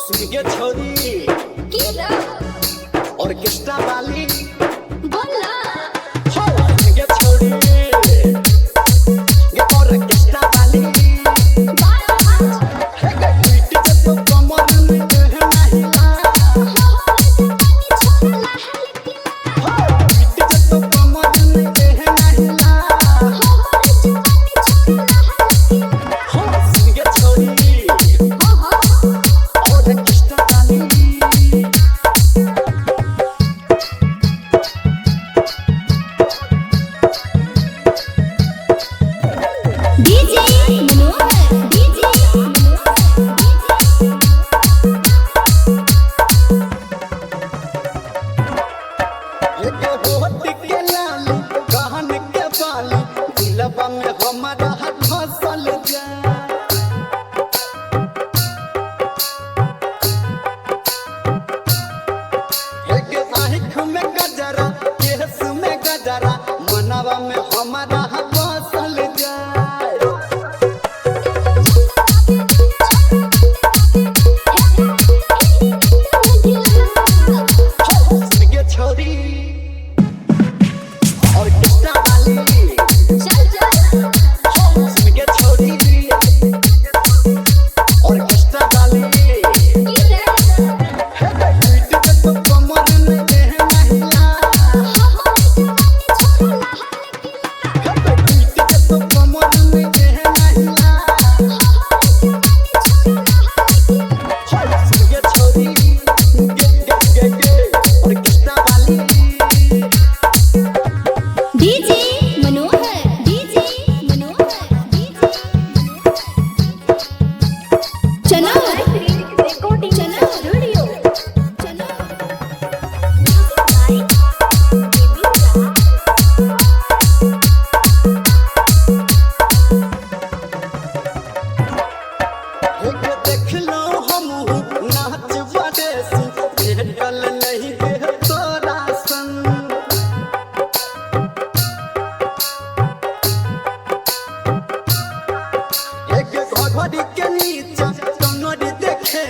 सुनिए छोरी ऑर्केस्ट्रा वाली बोला सुनिए छोरी ये ऑर्केस्ट्रा वाली मीठी तो कमर में नहीं मीठी तो कमर में नहीं सुनिए छोरी ऑर्केस्ट्रा वाली डीजे मनोहर डीजे एक होठ के लाली कान के बाली दिलवा में हमारा फसल जाए एक आँख में गजरा केस में गजरा मनवा में हमारा फसल जाए सुनिए छोरी ऑर्केस्ट्रा वाली चल चल सुनिए छोरी ऑर्केस्ट्रा वाली मीठी तो कमर में नहीं मीठी तो कमर में नहीं सुनिए छोरी ऑर्केस्ट्रा वाली डीजे मनोहर डीजे मनोहर डीजे चलो रिकॉर्डिंग चलो स्टूडियो चलो भाई देख लो हम नाच बदेसी भेटल नहीं दे तोरा संग एक घड़ी के नीचा कमर देखे